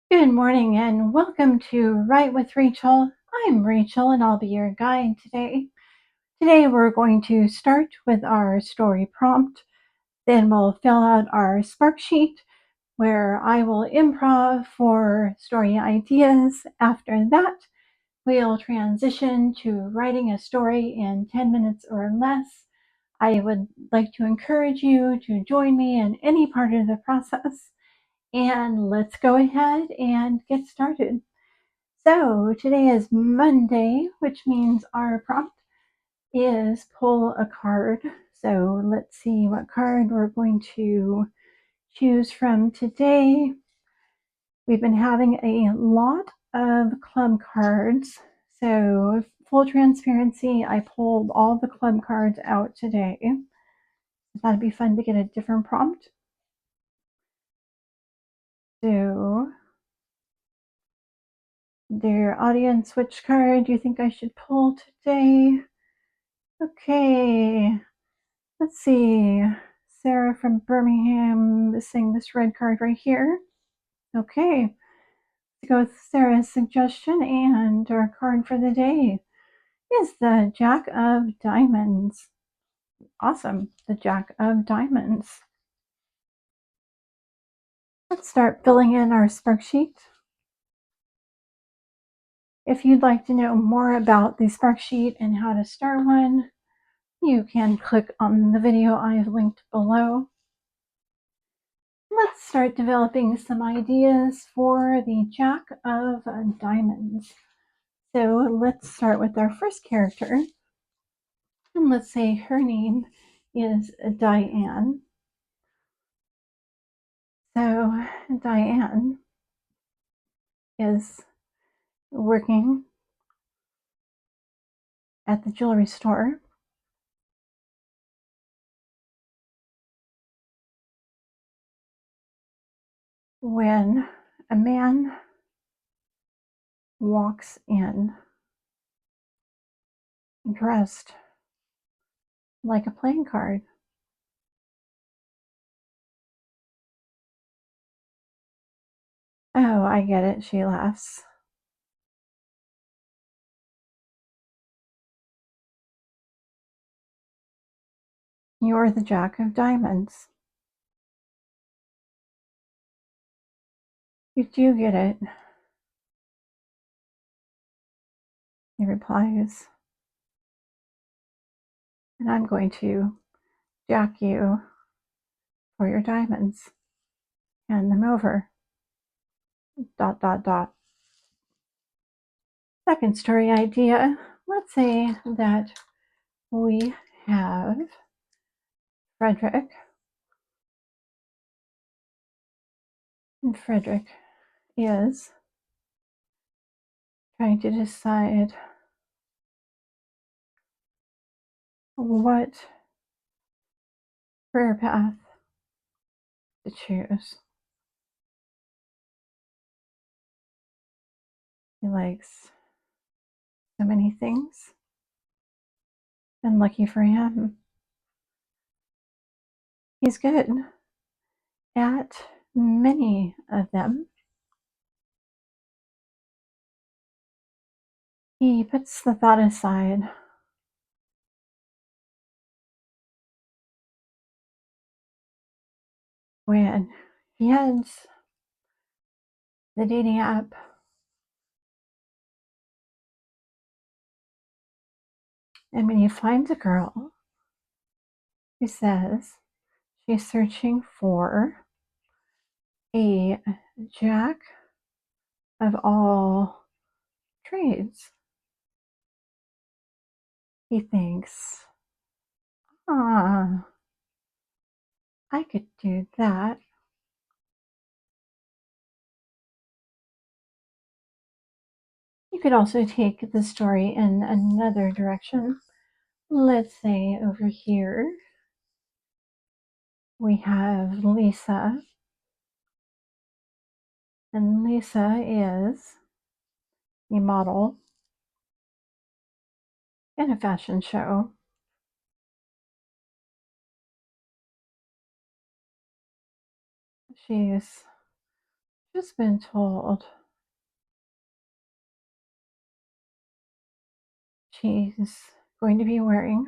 Good morning and welcome to Write with Rachel. I'm Rachel and I'll be your guide today. Today we're going to start with our story prompt, then we'll fill out our spark sheet where I will improv for story ideas. After that, we'll transition to writing a story in 10 minutes or less. I would like to encourage you to join me in any part of the process. And let's go ahead and get started. So today is Monday, which means our prompt is pull a card. So let's see what card we're going to choose from today. We've been having a lot of club cards. So full transparency, I pulled all the club cards out today. I thought it'd be fun to get a different prompt. So dear audience, which card do you think I should pull today? Okay, let's see. Sarah from Birmingham is saying this red card right here. Okay, let's go with Sarah's suggestion, and our card for the day is the Jack of Diamonds. Awesome, the Jack of Diamonds. Let's start filling in our spark sheet. If you'd like to know more about the spark sheet and how to start one, you can click on the video I've linked below. Let's start developing some ideas for the Jack of Diamonds. So let's start with our first character. And let's say her name is Diane. So Diane is working at the jewelry store when a man walks in dressed like a playing card. Oh, I get it, she laughs. You're the Jack of Diamonds. You do get it, he replies. And I'm going to jack you for your diamonds. Hand them over. ... Second story idea. Let's say that we have Frederick. And Frederick is trying to decide what career path to choose. He likes so many things, and lucky for him, he's good at many of them. He puts the thought aside when he heads the dating app and when he finds a girl who says she's searching for a jack of all trades, he thinks, ah, I could do that. You could also take the story in another direction. Let's say over here we have Lisa, and Lisa is a model in a fashion show. She's just been told she's going to be wearing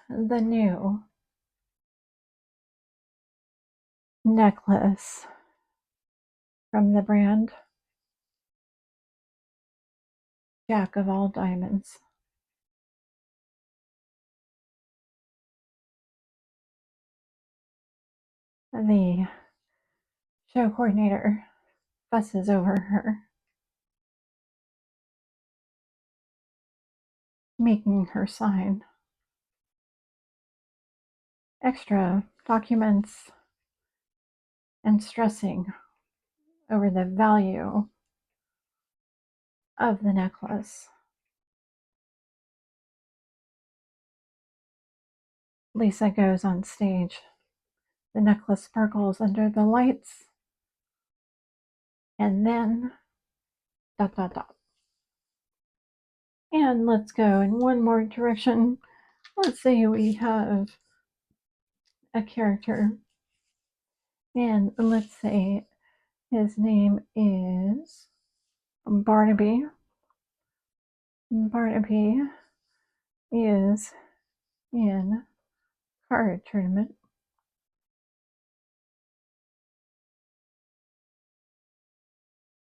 the new necklace from the brand Jack of All Diamonds. The show coordinator fusses over her, making her sign extra documents and stressing over the value of the necklace. Lisa goes on stage. The necklace sparkles under the lights, and then dot dot dot. And let's go in one more direction. Let's say we have a character, and let's say his name is Barnaby. Barnaby is in card tournament.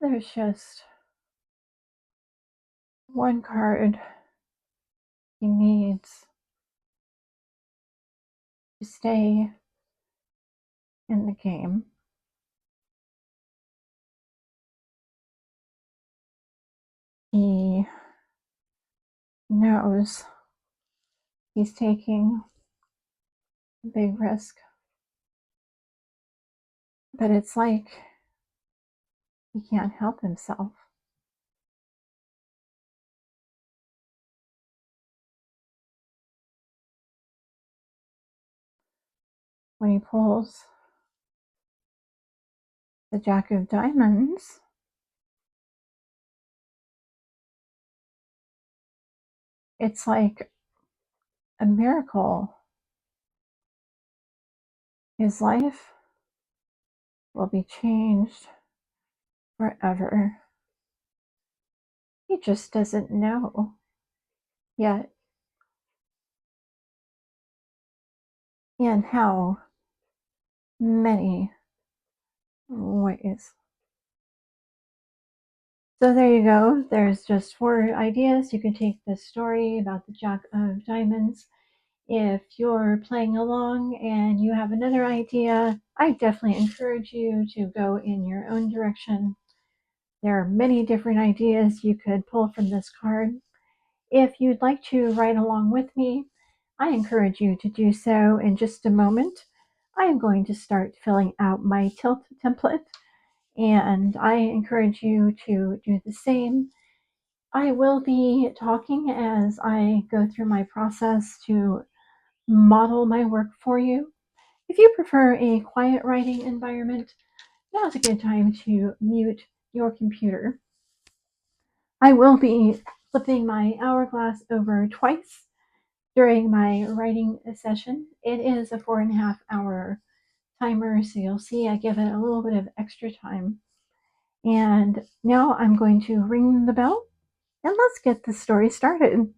There's just one card he needs to stay in the game. He knows he's taking a big risk, but it's like he can't help himself. When he pulls the Jack of Diamonds, it's like a miracle. His life will be changed forever. He just doesn't know yet in how many ways. So there you go. There's just 4 ideas. You can take this story about the Jack of Diamonds. If you're playing along and you have another idea, I definitely encourage you to go in your own direction. There are many different ideas you could pull from this card. If you'd like to write along with me, I encourage you to do so in just a moment. I am going to start filling out my tilt template, and I encourage you to do the same. I will be talking as I go through my process to model my work for you. If you prefer a quiet writing environment, now's a good time to mute your computer. I will be flipping my hourglass over twice during my writing session. It is a 4.5 hour timer, so you'll see I give it a little bit of extra time. And now I'm going to ring the bell and let's get the story started.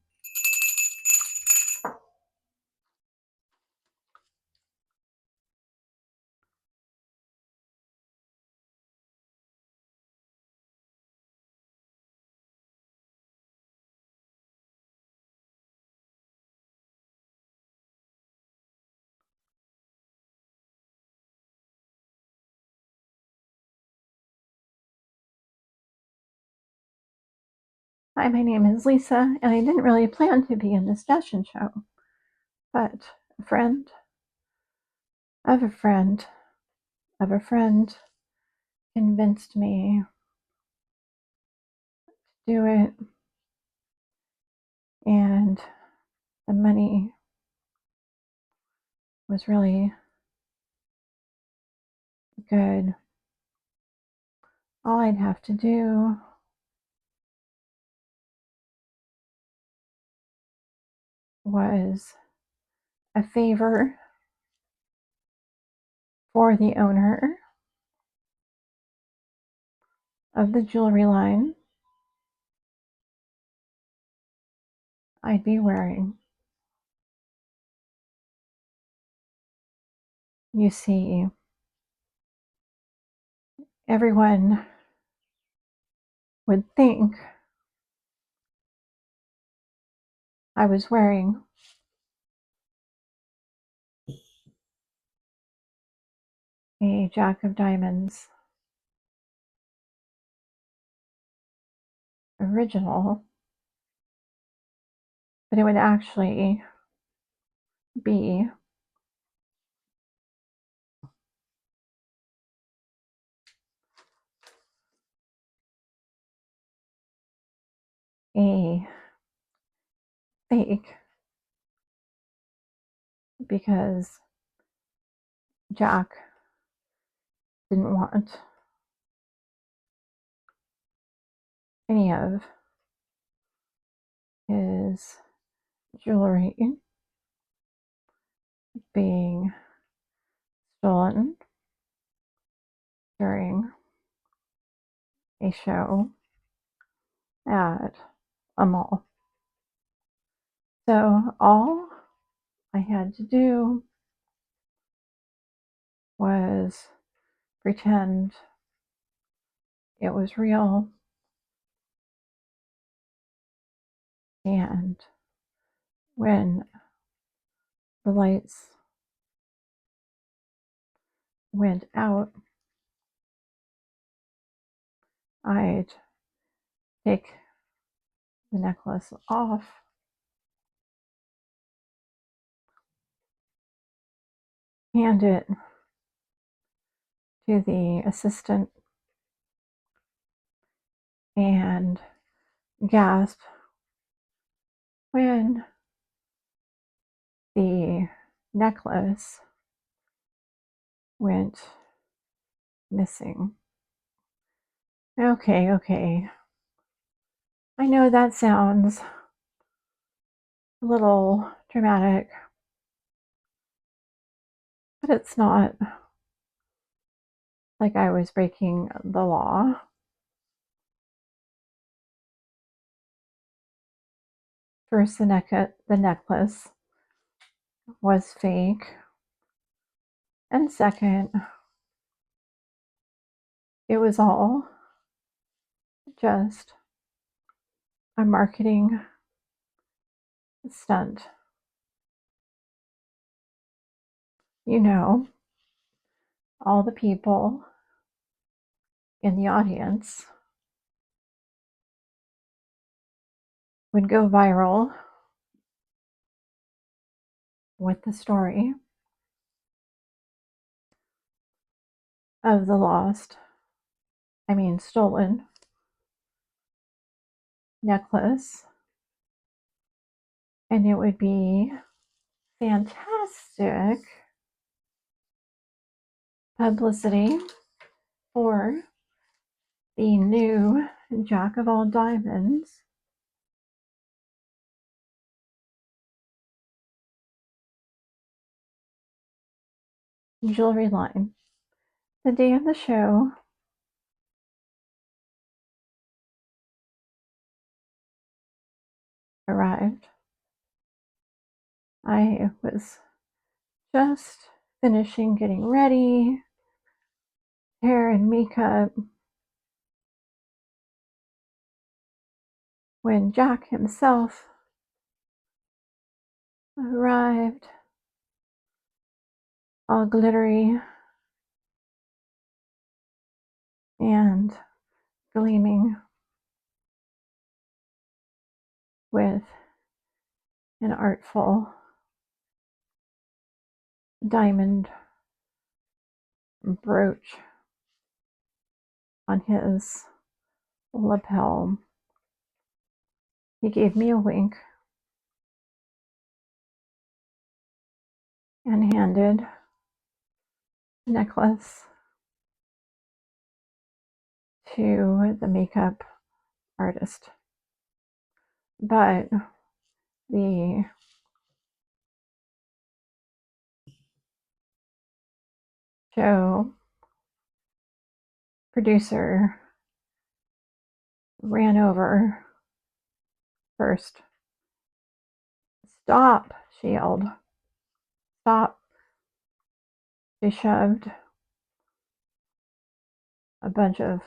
Hi, my name is Lisa, and I didn't really plan to be in this fashion show, but a friend of a friend of a friend convinced me to do it, and the money was really good. All I'd have to do was a favor for the owner of the jewelry line I'd be wearing. You see, everyone would think I was wearing a Jack of Diamonds original, but it would actually be a fake, because Jack didn't want any of his jewelry being stolen during a show at a mall. So all I had to do was pretend it was real, and when the lights went out, I'd take the necklace off, hand it to the assistant, and gasp when the necklace went missing. Okay. I know that sounds a little dramatic, but it's not like I was breaking the law. First, the necklace was fake, and second, it was all just a marketing stunt. You know, all the people in the audience would go viral with the story of the stolen necklace, and it would be fantastic publicity for the new Jack of all diamonds jewelry line. The day of the show arrived. I was just finishing getting ready, hair and makeup, when Jack himself arrived, all glittery and gleaming with an artful diamond brooch on his lapel. He gave me a wink and handed the necklace to the makeup artist. But the show producer ran over first. "Stop," she yelled. "Stop." She shoved a bunch of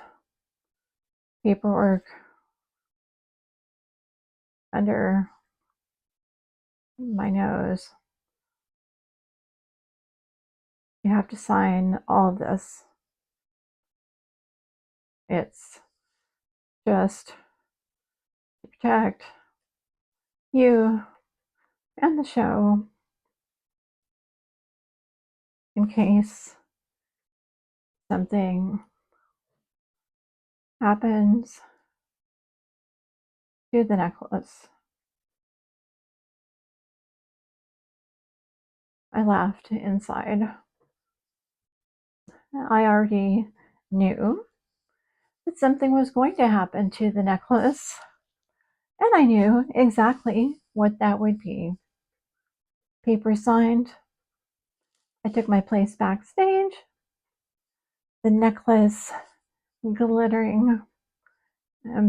paperwork under my nose. "You have to sign all of this. It's just to protect you and the show in case something happens to the necklace." I laughed inside. I already knew that something was going to happen to the necklace, and I knew exactly what that would be. Paper signed. I took my place backstage, the necklace glittering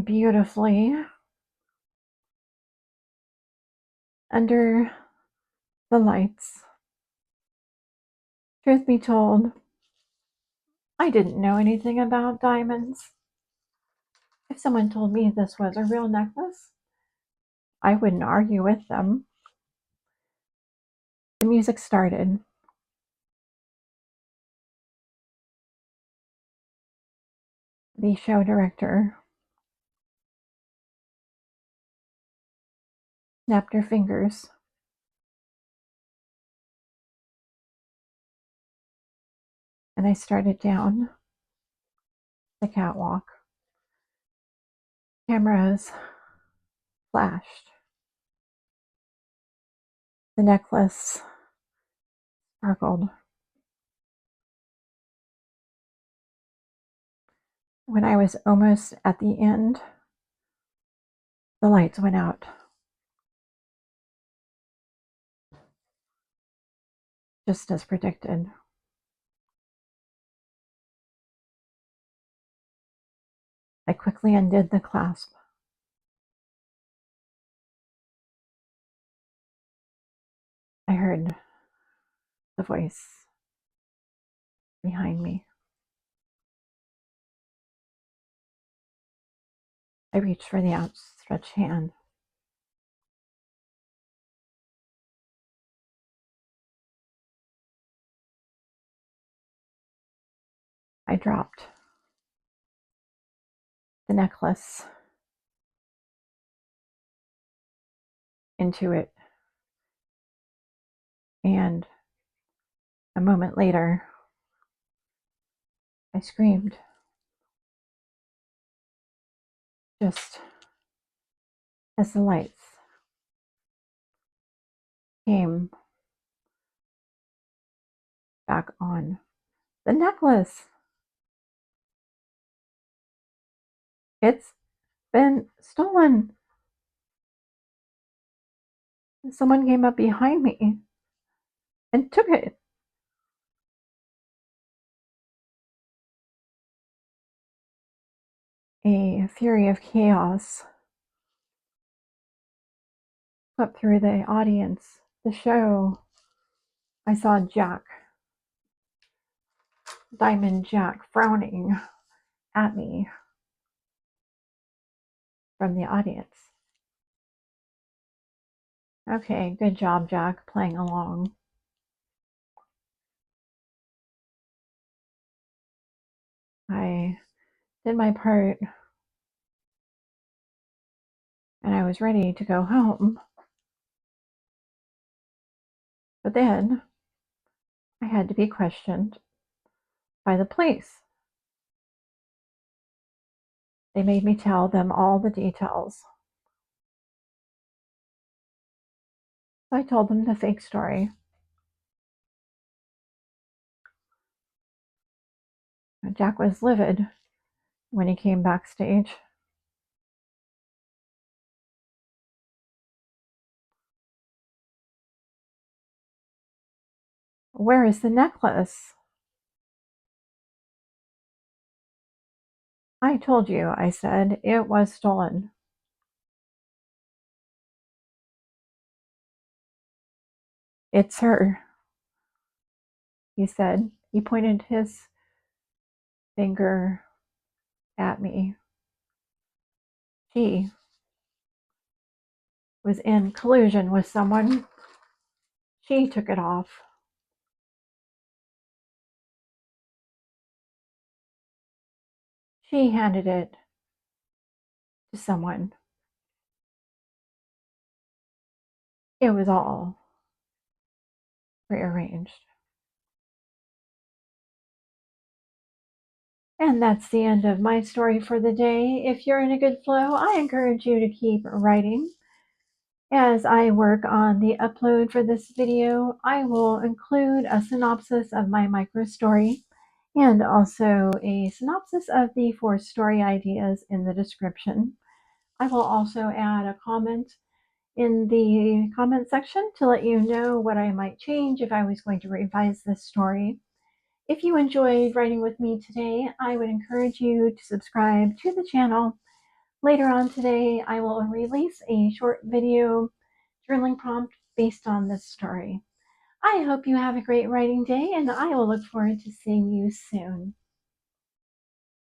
beautifully under the lights. Truth be told, I didn't know anything about diamonds. If someone told me this was a real necklace, I wouldn't argue with them. The music started. The show director snapped her fingers, and I started down the catwalk. Cameras flashed. The necklace sparkled. When I was almost at the end, the lights went out. Just as predicted. I quickly undid the clasp. I heard the voice behind me. I reached for the outstretched hand. I dropped the necklace into it, and a moment later, I screamed, just as the lights came back on. "The necklace! It's been stolen!" Someone came up behind me and took it. A fury of chaos swept through the audience, the show. I saw Jack, Diamond Jack, frowning at me from the audience. "Okay, good job, Jack, playing along." I did my part, and I was ready to go home. But then I had to be questioned by the police. They made me tell them all the details. So I told them the fake story. Jack was livid when he came backstage. "Where is the necklace?" I told you, I said, it was stolen. It's her, he said. He pointed his finger at me. She was in collusion with someone. She took it off. She handed it to someone. It was all prearranged. And that's the end of my story for the day. If you're in a good flow, I encourage you to keep writing. As I work on the upload for this video, I will include a synopsis of my micro story and also a synopsis of the 4 story ideas in the description. I will also add a comment in the comment section to let you know what I might change if I was going to revise this story. If you enjoyed writing with me today, I would encourage you to subscribe to the channel. Later on today, I will release a short video journaling prompt based on this story. I hope you have a great writing day, and I will look forward to seeing you soon.